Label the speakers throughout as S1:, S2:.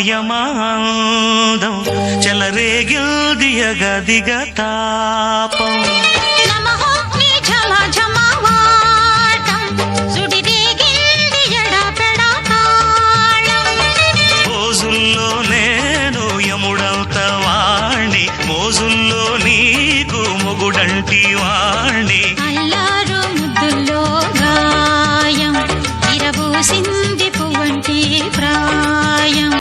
S1: యమాందం చెలరేగిల్ది గదిగ తాపం మోజుల్లో నేను యముడంత వాణ్ణి మోజుల్లో నీకు మొగుడంటి వాణ్ణి
S2: అల్లారు ముద్దుల్లో గాయం ఇరబూసింది పువ్వంటి ప్రాయం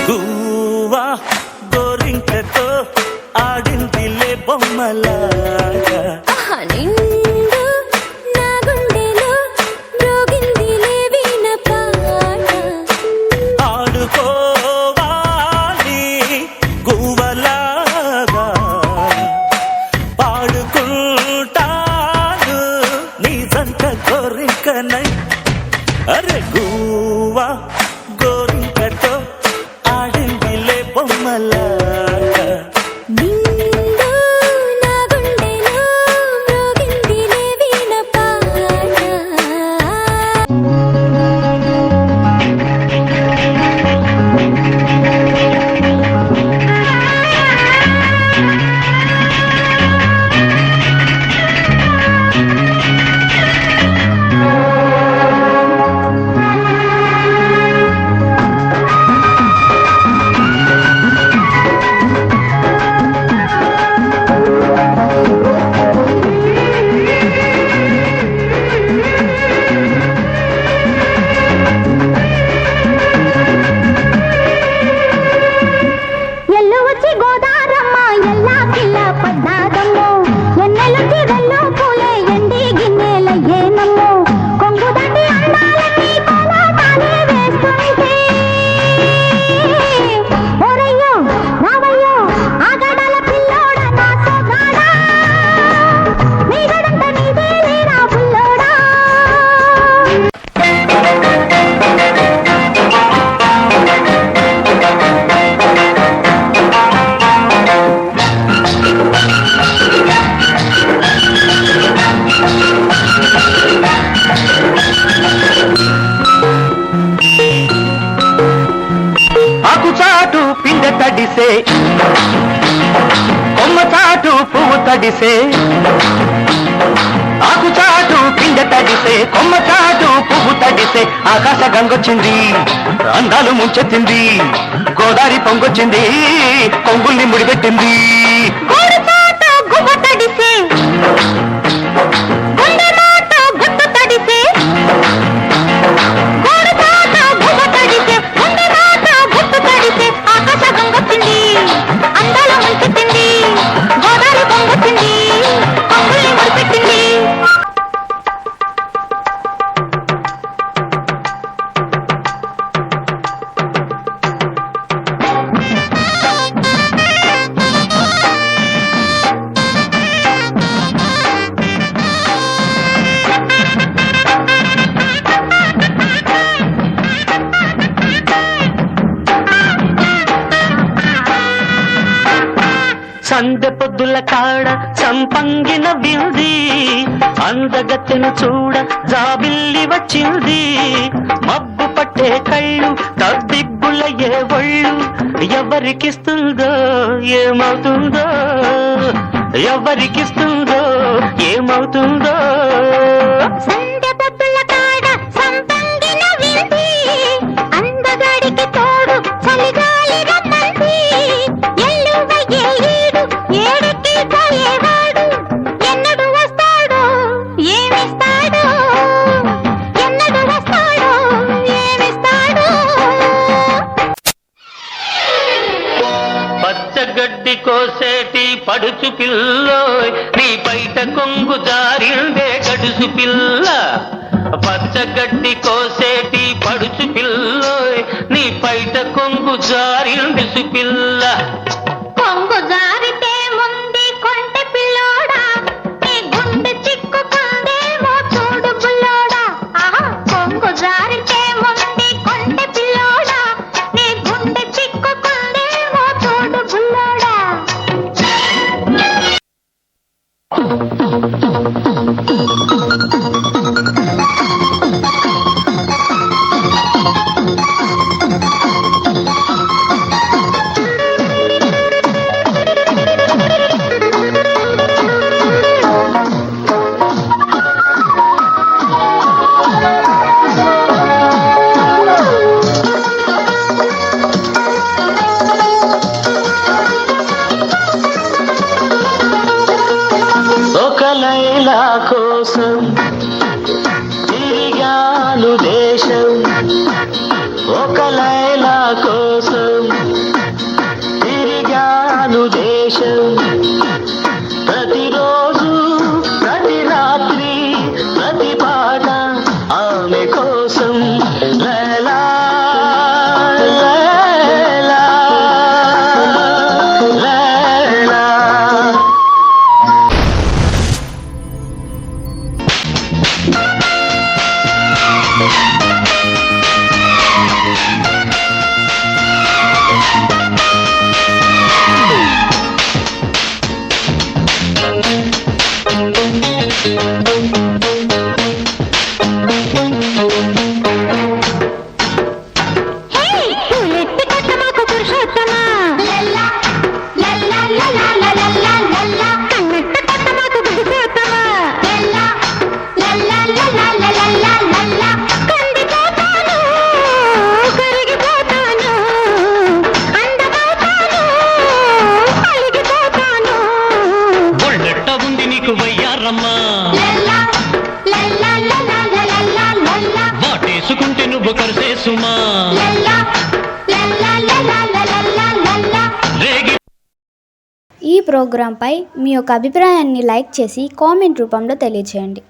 S1: గువ్వా గోరింకతో ఆడిందిలే బొమ్మలాగా
S2: నిండు నా గుండెలో మ్రోగిందిలే వీణ పాట
S1: ఆడుకోవాలి గువ్వలాగా పాడుకుంటాను నీ జంట గోరింకనై అరే గువ్వా గోరింకతో ఆడిందిలే బొమ్మలాగా
S2: నిండు నా గుండెలో మ్రోగిందిలే వీణ పాట ఎల్లు వచ్చి గోదారమ్మ ఎల్లా కిల్ల పడ్డాదమ్మో ఎన్నెలుచి వెల్లు పూలే ఎండి గిన్నెల ఏనమ్మో కొంగు దాటి అందాలకి కోలాటాలే వేస్తుంటే ఓరయ్యో రావయ్యో ఆగడాల పిల్లోడ నా సోగాడా నీ గడంత నీదే లేరా పుల్లోడా
S1: ఆకుచాటు పిండ తడిసే కొమ్మచాటు పువ్వు తడిసే ఆకుచాటు పిండ తడిసే కొమ్మచాటు పువ్వు తడిసే ఆకాశ గంగొచ్చింది అందాలు ముంచెత్తింది గోదారి పొంగొచ్చింది కొంగుల్ని ముడిపెట్టింది
S2: గోరుచాట గువ్వ తడిసే గుండెమాట గుట్టు తడిసే గోరుచాట గువ్వ తడిసే గుండెమాట గుట్టు తడిసే ఆకాశ గంగొచ్చింది అందాల ముంచెత్తింది గోదారి పొంగొచ్చింది కొంగుల్ని ముడిపెట్టింది
S1: సందె పొద్దుల కాడ సంపంగిన వింది అందగత్తెను చూడ జాబిల్లి వచ్చింది మబ్బు పట్టే కళ్ళు తబ్బిబ్బుల ఏ ఒళ్ళు ఎవరికిస్తుందో ఏమవుతుందో ఎవరికిస్తుందో ఏమవుతుందో
S2: సంధ్య పొద్దుల కాడ సంపంగిన వింది అందగాడికి తోడు చలిగాలి రమ్మంది ఎల్లువయ్యే ఈడు ఏడుకి పోయేవాడు ఎన్నడు వస్తాడో ఏమిస్తాడో ఎన్నడు వస్తాడో ఏమిస్తాడో
S1: పచ్చగడ్డి కోసేటి పడుచు పిల్లోయ్ నీ బయట కొంగు జారిందే గడుసు పిల్ల పచ్చగడ్డి కోసేటి పడుచు పిల్లోయ్ నీ బయట కొంగు జారింది సుపిల్ల
S2: కొంగు జారితే ముందు
S1: కోసం తిరిగాను దేశం, ఒక లైలా కోసం తిరిగాను దేశం. ప్రతిరోజు ప్రతి రాత్రి ప్రతి పాట ఆమె కోసం. లైలా లైలా లైలా.
S2: హే పూలెత్తి కొట్టమాకు పురుషోత్తమా, కన్నెత్తి కొట్టమాకు పురుషోత్తమా, కందిపోతాను కరిగిపోతాను, అందమవుతాను అలిగిపోతాను.
S1: ఒళ్ళెట్ట ఉంది నీకు వయ్యారమ్మా, వాటేసుకుంటే నువ్వు కరిసేసుమా. రేగి
S3: ఈ ప్రోగ్రాంపై మీ యొక్క అభిప్రాయాన్ని లైక్ చేసి కామెంట్ రూపంలో తెలియజేయండి.